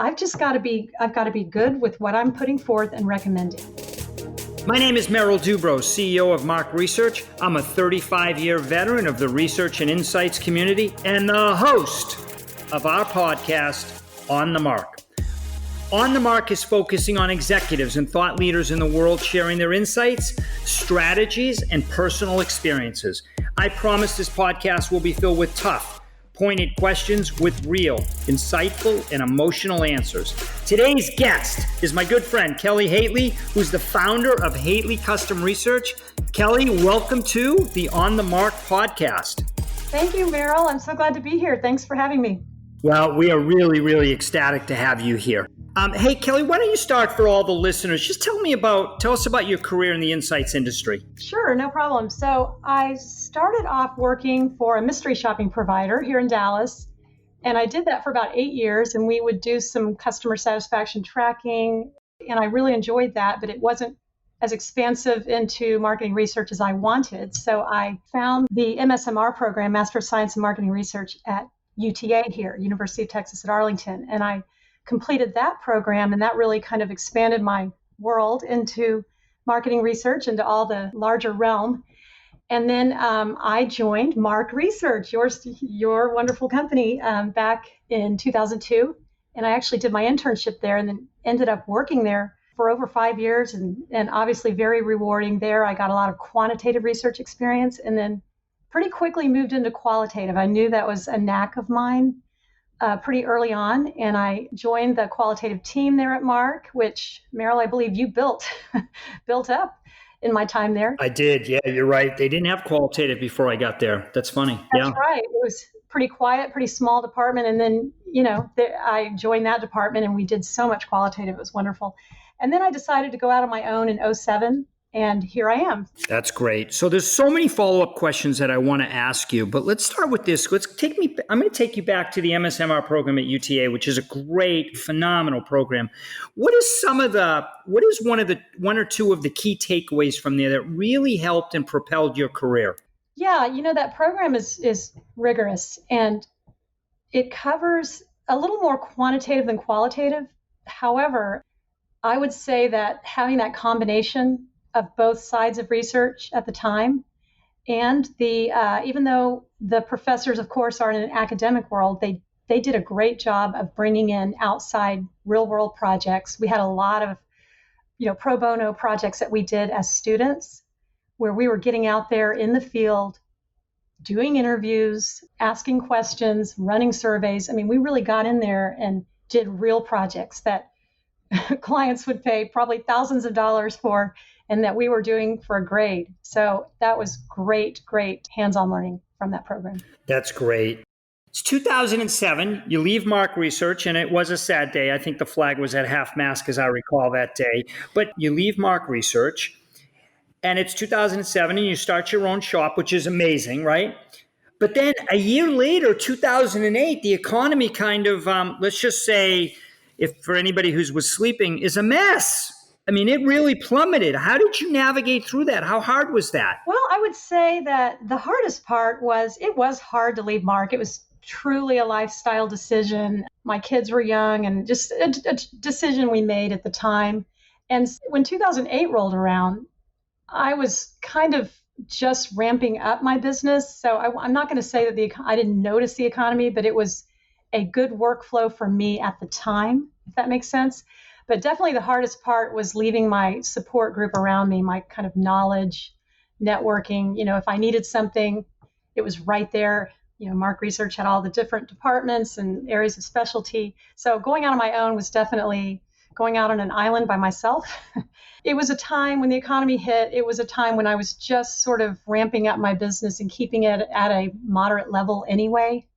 I've got to be good with what I'm putting forth and recommending. My name is Merrill Dubrow, CEO of Mark Research. I'm a 35-year veteran of the research and insights community and the host of our podcast, On the Mark. On the Mark is focusing on executives and thought leaders in the world sharing their insights, strategies, and personal experiences. I promise this podcast will be filled with tough, pointed questions with real, insightful, and emotional answers. Today's guest is my good friend, Kelly Hately, who's the founder of Hately Custom Research. Kelly, welcome to the On the Mark podcast. Thank you, Merrill. I'm so glad to be here. Thanks for having me. Well, we are really, really ecstatic to have you here. Hey, Kelly, why don't you start for all the listeners? Just tell us about your career in the insights industry. Sure, no problem. So I started off working for a mystery shopping provider here in Dallas, and I did that for about 8 years, and we would do some customer satisfaction tracking, and I really enjoyed that, but it wasn't as expansive into marketing research as I wanted. So I found the MSMR program, Master of Science in Marketing Research, at UTA here, University of Texas at Arlington, and I completed that program, and that really kind of expanded my world into marketing research, into all the larger realm. And then I joined Mark Research, your wonderful company, back in 2002. And I actually did my internship there and then ended up working there for over 5 years, and obviously very rewarding there. I got a lot of quantitative research experience and then pretty quickly moved into qualitative. I knew that was a knack of mine pretty early on, and I joined the qualitative team there at Mark, which, Merrill, I believe you built up in my time there. I did. Yeah, you're right. They didn't have qualitative before I got there. That's funny. That's right. It was pretty quiet, pretty small department. And then, I joined that department and we did so much qualitative. It was wonderful. And then I decided to go out on my own in 2007. And here I am. That's great. So there's so many follow-up questions that I want to ask you, but let's start with this. I'm going to take you back to the MSMR program at UTA, which is a great, phenomenal program. What is one or two of the key takeaways from there that really helped and propelled your career? Yeah, that program is rigorous and it covers a little more quantitative than qualitative. However, I would say that having that combination of both sides of research at the time, and even though the professors, of course, are in an academic world, they did a great job of bringing in outside real world projects. We had a lot of pro bono projects that we did as students, where we were getting out there in the field, doing interviews, asking questions, running surveys. I mean, we really got in there and did real projects that clients would pay probably thousands of dollars for, and that we were doing for a grade. So that was great hands-on learning from that program. That's great. It's 2007. You leave Mark Research, and it was a sad day. I think the flag was at half-mast, as I recall that day. But you leave Mark Research, and it's 2007, and you start your own shop, which is amazing, right? But then a year later, 2008, the economy kind of, let's just say, if for anybody who was sleeping, is a mess. I mean, it really plummeted. How did you navigate through that? How hard was that? Well, I would say that the hardest part was it was hard to leave Mark. It was truly a lifestyle decision. My kids were young and just a decision we made at the time. And when 2008 rolled around, I was kind of just ramping up my business. So I'm not going to say that I didn't notice the economy, but it was a good workflow for me at the time, if that makes sense. But definitely the hardest part was leaving my support group around me, my kind of knowledge, networking. If I needed something, it was right there. Mark Research had all the different departments and areas of specialty. So going out on my own was definitely going out on an island by myself. It was a time when the economy hit. It was a time when I was just sort of ramping up my business and keeping it at a moderate level anyway.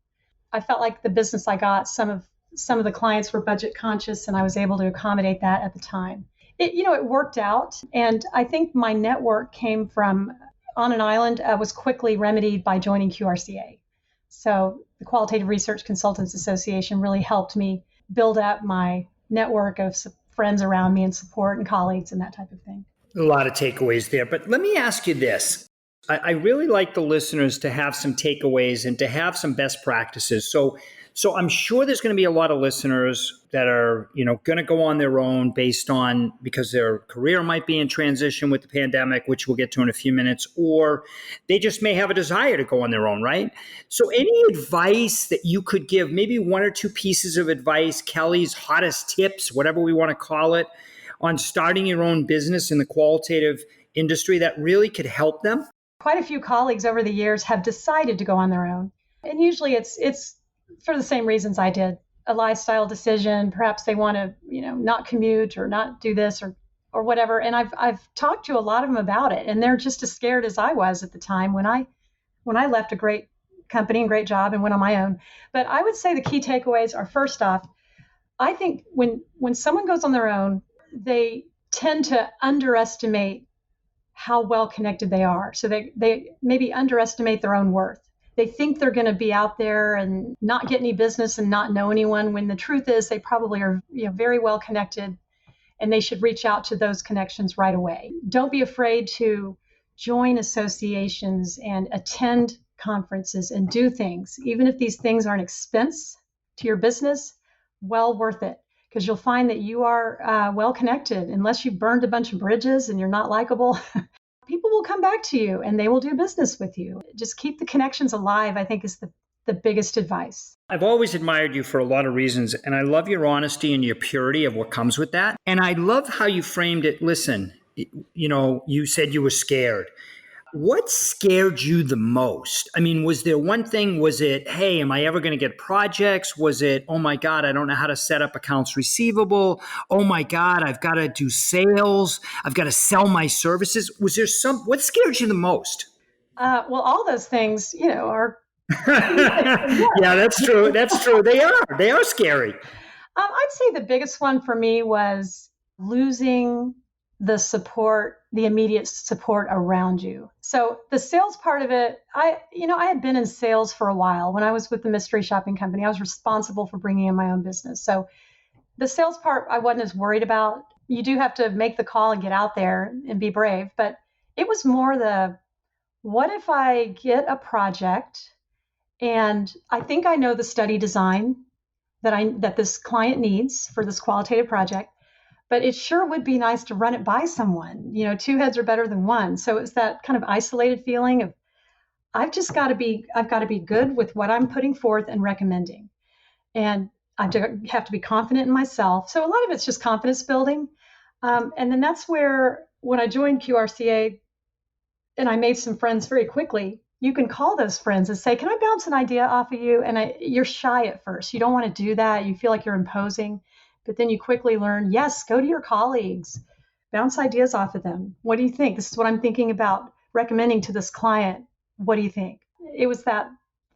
I felt like the business I got, some of the clients were budget conscious, and I was able to accommodate that at the time. It worked out, and I think my network came from on an island was quickly remedied by joining QRCA. So the Qualitative Research Consultants Association really helped me build up my network of friends around me and support and colleagues and that type of thing. A lot of takeaways there, but let me ask you this. I really like the listeners to have some takeaways and to have some best practices. So So I'm sure there's going to be a lot of listeners that are, going to go on their own based on because their career might be in transition with the pandemic, which we'll get to in a few minutes, or they just may have a desire to go on their own, right? So any advice that you could give, maybe one or two pieces of advice, Kelly's hottest tips, whatever we want to call it, on starting your own business in the qualitative industry that really could help them? Quite a few colleagues over the years have decided to go on their own. And usually it's for the same reasons I did. A lifestyle decision, perhaps they want to, not commute or not do this or whatever. And I've talked to a lot of them about it, and they're just as scared as I was at the time when I left a great company and great job and went on my own. But I would say the key takeaways are, first off, I think when someone goes on their own, they tend to underestimate how well connected they are. So they maybe underestimate their own worth. They think they're going to be out there and not get any business and not know anyone, when the truth is they probably are very well connected, and they should reach out to those connections right away. Don't be afraid to join associations and attend conferences and do things, even if these things are an expense to your business, well worth it, because you'll find that you are well connected. Unless you've burned a bunch of bridges and you're not likable, people will come back to you and they will do business with you. Just keep the connections alive, I think, is the biggest advice. I've always admired you for a lot of reasons, and I love your honesty and your purity of what comes with that. And I love how you framed it. Listen, you said you were scared. What scared you the most? I mean, was there one thing? Was it, hey, am I ever going to get projects? Was it, oh my God, I don't know how to set up accounts receivable? Oh my God, I've got to do sales. I've got to sell my services. Was there what scared you the most? Well, all those things, are. Yeah, that's true. That's true. They are scary. I'd say the biggest one for me was losing the support, the immediate support around you. So the sales part of it, I had been in sales for a while. When I was with the mystery shopping company, I was responsible for bringing in my own business. So the sales part, I wasn't as worried about. You do have to make the call and get out there and be brave. But it was more what if I get a project and I think I know the study design that this client needs for this qualitative project, but it sure would be nice to run it by someone. Two heads are better than one. So it's that kind of isolated feeling of I've got to be good with what I'm putting forth and recommending. And I have to be confident in myself. So a lot of it's just confidence building. And then that's where, when I joined QRCA and I made some friends very quickly, you can call those friends and say, can I bounce an idea off of you? And you're shy at first. You don't want to do that. You feel like you're imposing. But then you quickly learn, yes, go to your colleagues, bounce ideas off of them. What do you think? This is what I'm thinking about recommending to this client. What do you think? It was that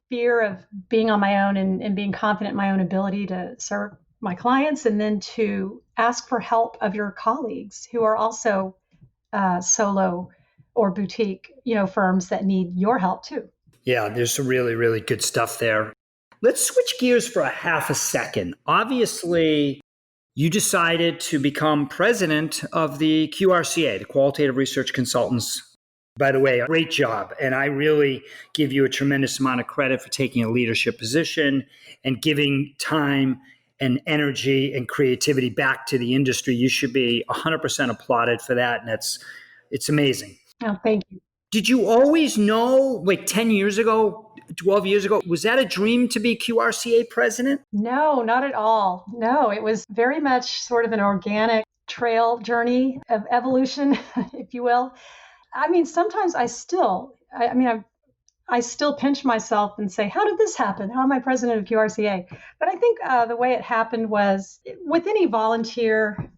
fear of being on my own and being confident in my own ability to serve my clients, and then to ask for help of your colleagues who are also solo or boutique, firms that need your help too. Yeah, there's some really, really good stuff there. Let's switch gears for a half a second. Obviously, you decided to become president of the QRCA, the Qualitative Research Consultants. By the way, great job. And I really give you a tremendous amount of credit for taking a leadership position and giving time and energy and creativity back to the industry. You should be 100% applauded for that. And it's amazing. Oh, thank you. Did you always know, 10 years ago, 12 years ago, was that a dream to be QRCA president? No, not at all. No, it was very much sort of an organic trail journey of evolution, if you will. I mean, sometimes I still pinch myself and say, how did this happen? How am I president of QRCA? But I think the way it happened was with any volunteer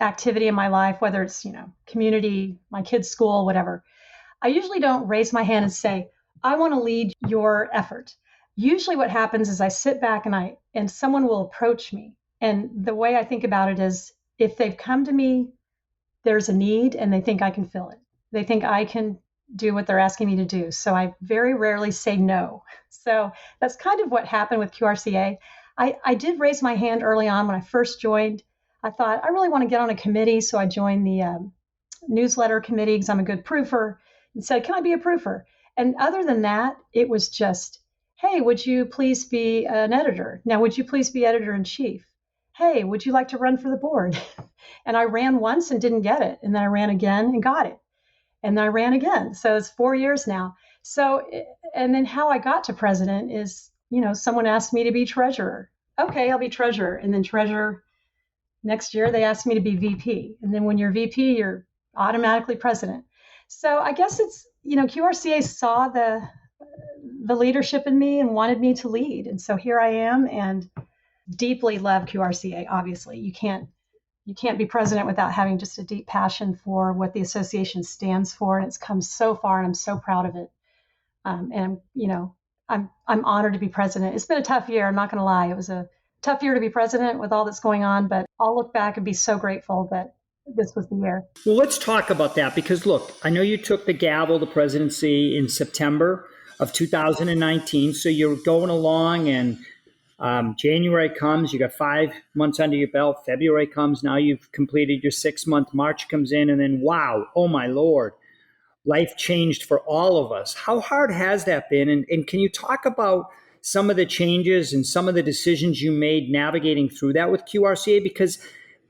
activity in my life, whether it's, community, my kids' school, whatever, I usually don't raise my hand and say, I want to lead your effort. Usually what happens is I sit back and someone will approach me. And the way I think about it is, if they've come to me, there's a need and they think I can fill it. They think I can do what they're asking me to do. So I very rarely say no. So that's kind of what happened with QRCA. I did raise my hand early on when I first joined. I thought, I really want to get on a committee. So I joined the newsletter committee because I'm a good proofer, and said, can I be a proofer? And other than that, it was just Hey, would you please be an editor? Now, would you please be editor in chief? Hey, would you like to run for the board? And I ran once and didn't get it. And then I ran again and got it. And then I ran again. So it's 4 years now. So, and then how I got to president is, someone asked me to be treasurer. Okay, I'll be treasurer. And then treasurer. Next year, they asked me to be VP. And then when you're VP, you're automatically president. So I guess it's, QRCA saw the leadership in me and wanted me to lead. And so here I am and deeply love QRCA. Obviously, you can't be president without having just a deep passion for what the association stands for. And it's come so far, and I'm so proud of it. And I'm honored to be president. It's been a tough year. I'm not going to lie. It was a tough year to be president with all that's going on, but I'll look back and be so grateful that this was the year. Well, let's talk about that because look, I know you took the gavel, the presidency in September of 2019. So you're going along and January comes, you got 5 months under your belt. February comes, now you've completed your 6-month. March comes in, and then wow, oh my Lord, life changed for all of us. How hard has that been? And can you talk about some of the changes and some of the decisions you made navigating through that with QRCA? Because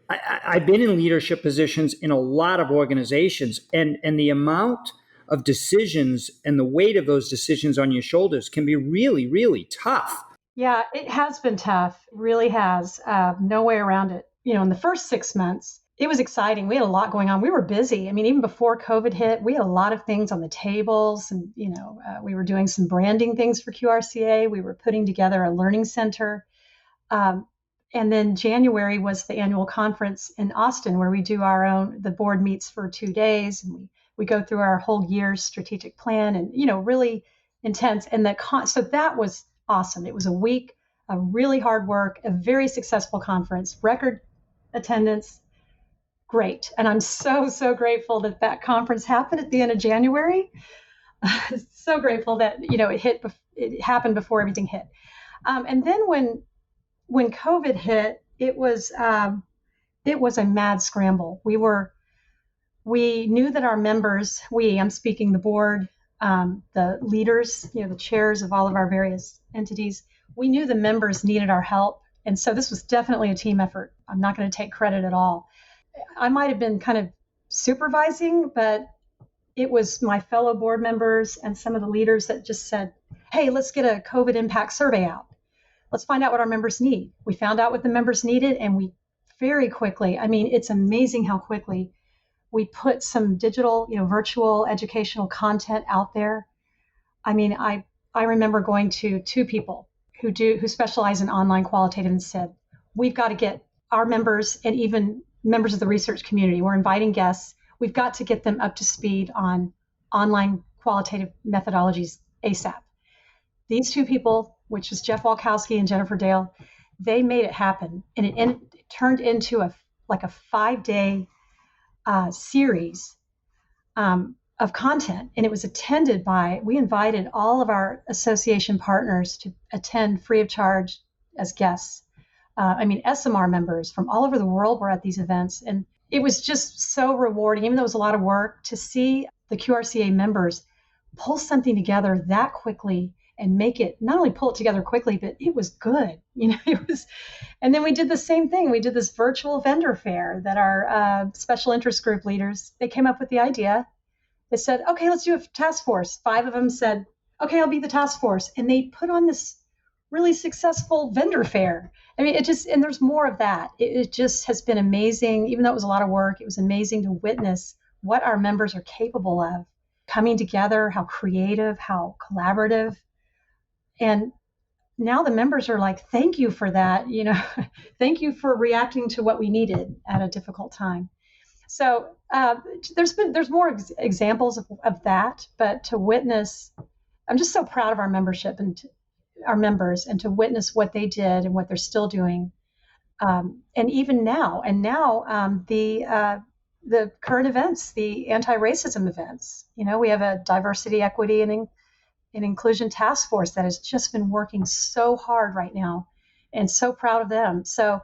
I've been in leadership positions in a lot of organizations, and the amount of decisions and the weight of those decisions on your shoulders can be really, really tough. Yeah, it has been tough. It really has. No way around it. In the first 6 months, it was exciting. We had a lot going on. We were busy. I mean, even before COVID hit, we had a lot of things on the tables. And, we were doing some branding things for QRCA. We were putting together a learning center. And then January was the annual conference in Austin where we do the board meets for 2 days. And we go through our whole year's strategic plan and, really intense. And so that was awesome. It was a week of really hard work, a very successful conference, record attendance, great. And I'm so, so grateful that conference happened at the end of January. So grateful that, it happened before everything hit. And then when COVID hit, it was a mad scramble. We knew that our members, I'm speaking the board, the leaders, the chairs of all of our various entities, we knew the members needed our help. And so this was definitely a team effort. I'm not going to take credit at all. I might have been kind of supervising, but it was my fellow board members and some of the leaders that just said, hey, let's get a COVID impact survey out. Let's find out what our members need. We found out what the members needed, and we very quickly, it's amazing how quickly we put some digital, virtual educational content out there. I remember going to 2 people who specialize in online qualitative and said, we've got to get our members and even members of the research community, we're inviting guests, we've got to get them up to speed on online qualitative methodologies ASAP. These 2 people, which is Jeff Walkowski and Jennifer Dale, they made it happen. And it turned into a 5-day series of content. And it was attended we invited all of our association partners to attend free of charge as guests. SMR members from all over the world were at these events. And it was just so rewarding, even though it was a lot of work, to see the QRCA members pull something together that quickly and make it, not only pull it together quickly, but it was good. It was, and then we did the same thing. We did this virtual vendor fair that our special interest group leaders, they came up with the idea. They said, okay, let's do a task force. 5 of them said, okay, I'll be the task force. And they put on this really successful vendor fair. And there's more of that. It just has been amazing. Even though it was a lot of work, it was amazing to witness what our members are capable of coming together, how creative, how collaborative. And now the members are like, thank you for that. Thank you for reacting to what we needed at a difficult time. So there's more examples of that, but to witness, I'm just so proud of our membership and our members, and to witness what they did and what they're still doing. And even now, the current events, the anti-racism events, we have a diversity, equity, and inclusion task force that has just been working so hard right now, and so proud of them. So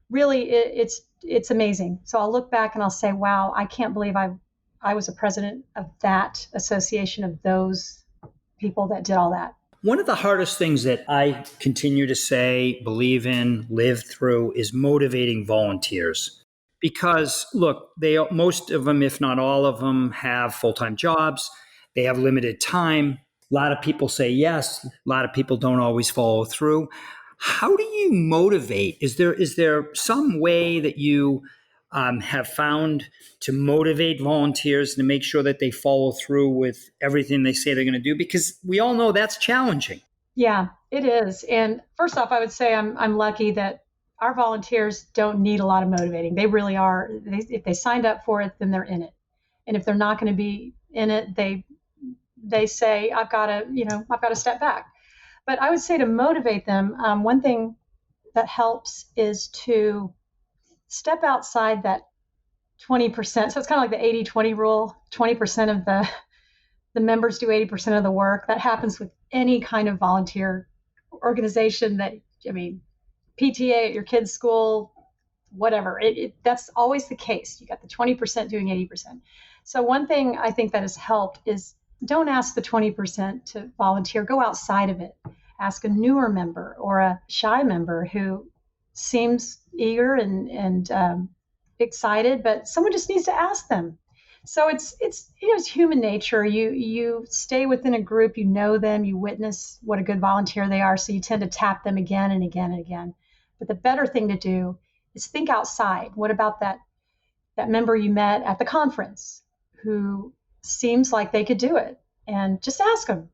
really it's amazing. So I'll look back and I'll say, wow, I can't believe I was a president of that association, of those people that did all that. One of the hardest things that I continue to say, believe in, live through is motivating volunteers. Because look, most of them, if not all of them, have full-time jobs. They have limited time. A lot of people say yes. A lot of people don't always follow through. How do you motivate? Is there some way that you have found to motivate volunteers to make sure that they follow through with everything they say they're going to do? Because we all know that's challenging. Yeah, it is. And first off, I would say I'm lucky that our volunteers don't need a lot of motivating. They really are. If they signed up for it, then they're in it. And if they're not going to be in it, they say I've got to step back. But I would say to motivate them, one thing that helps is to step outside that 20%. So it's kind of like the 80-20 rule. 20% of the members do 80% of the work. That happens with any kind of volunteer organization PTA at your kid's school, whatever. That's always the case. You got the 20% doing 80%. So one thing I think that has helped is don't ask the 20% to volunteer. Go outside of it. Ask a newer member or a shy member who seems eager and excited, but someone just needs to ask them. So it's human nature. You stay within a group, you know them, you witness what a good volunteer they are, so you tend to tap them again and again and again. But the better thing to do is think outside. What about that member you met at the conference who seems like they could do it? And just ask them,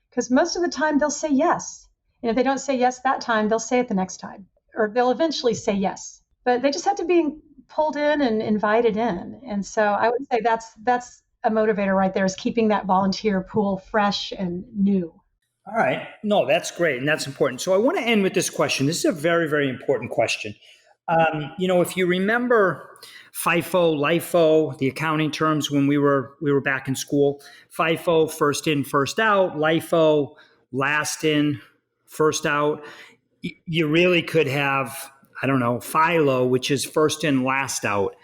because most of the time they'll say yes. And if they don't say yes that time, they'll say it the next time, or they'll eventually say yes. But they just have to be pulled in and invited in. And so I would say that's a motivator right there, is keeping that volunteer pool fresh and new. All right. No, that's great. And that's important. So I want to end with this question. This is a very, very important question. If you remember FIFO, LIFO, the accounting terms when we were back in school, FIFO, first in, first out, LIFO, last in, first out. You really could have, I don't know, FILO, which is first in, last out,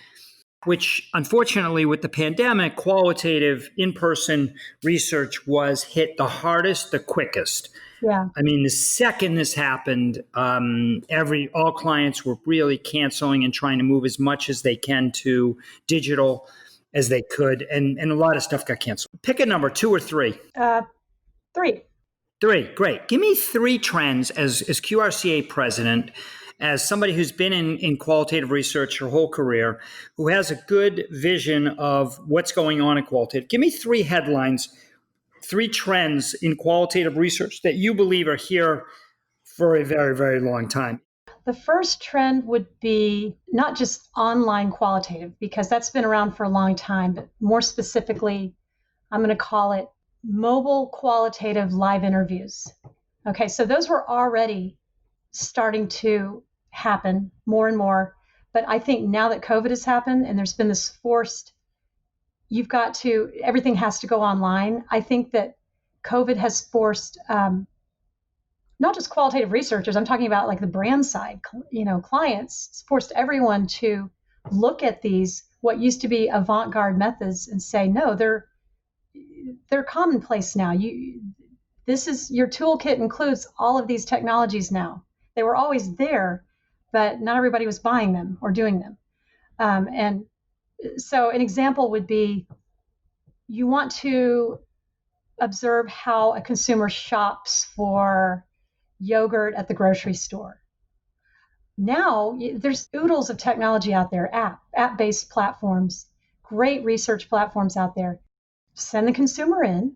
which unfortunately with the pandemic, qualitative in-person research was hit the hardest, the quickest. Yeah. I mean, the second this happened, all clients were really canceling and trying to move as much as they can to digital as they could, and a lot of stuff got canceled. Pick a number, 2 or 3. 3. 3, great. Give me 3 trends as QRCA president, as somebody who's been in qualitative research her whole career, who has a good vision of what's going on in qualitative. Give me 3 headlines, 3 trends in qualitative research that you believe are here for a very, very long time. The first trend would be not just online qualitative, because that's been around for a long time, but more specifically, I'm going to call it mobile qualitative live interviews. Okay, so those were already starting to happen more and more. But I think now that COVID has happened and there's been this forced, everything has to go online. I think that COVID has forced not just qualitative researchers, I'm talking about like the brand side, clients. It's forced everyone to look at these, what used to be avant-garde methods, and say, no, they're commonplace now. Your toolkit includes all of these technologies now. They were always there, but not everybody was buying them or doing them. And so an example would be, you want to observe how a consumer shops for yogurt at the grocery store. Now there's oodles of technology out there, app-based platforms, great research platforms out there. Send the consumer in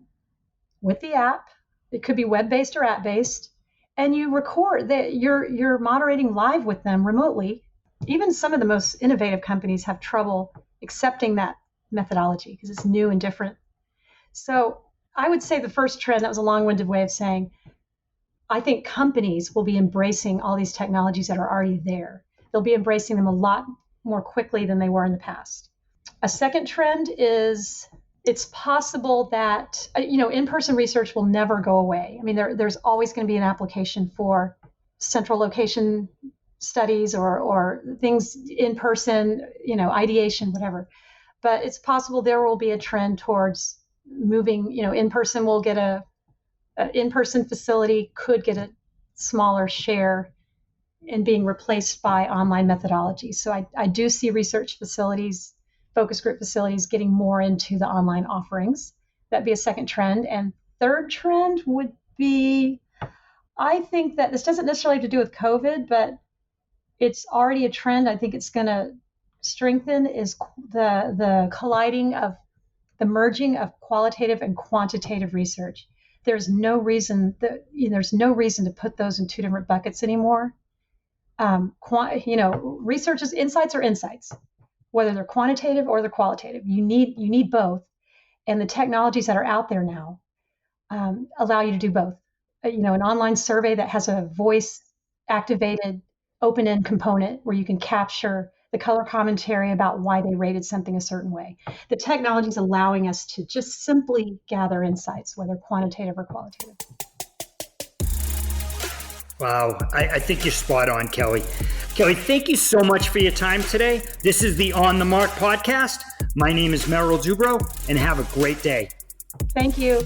with the app. It could be web-based or app-based, and you record that you're moderating live with them remotely. Even some of the most innovative companies have trouble accepting that methodology because it's new and different. So I would say the first trend, that was a long-winded way of saying, I think companies will be embracing all these technologies that are already there. They'll be embracing them a lot more quickly than they were in the past. A second trend is, it's possible that, in-person research will never go away. I mean, there's always going to be an application for central location studies or things in person, ideation, whatever. But it's possible there will be a trend towards moving, in person will get a an in-person facility could get a smaller share in being replaced by online methodology. So I do see research facilities, focus group facilities getting more into the online offerings. That'd be a second trend. And third trend would be, I think that this doesn't necessarily have to do with COVID, but it's already a trend. I think it's going to strengthen is the colliding of the merging of qualitative and quantitative research. There's no reason to put those in two different buckets anymore. Research is insights are insights, whether they're quantitative or they're qualitative. You need both, and the technologies that are out there now allow you to do both. An online survey that has a voice-activated open-end component where you can capture the color commentary about why they rated something a certain way. The technology is allowing us to just simply gather insights, whether quantitative or qualitative. Wow, I think you're spot on, Kelly. Kelly, thank you so much for your time today. This is the On the Mark podcast. My name is Merrill Dubrow, and have a great day. Thank you.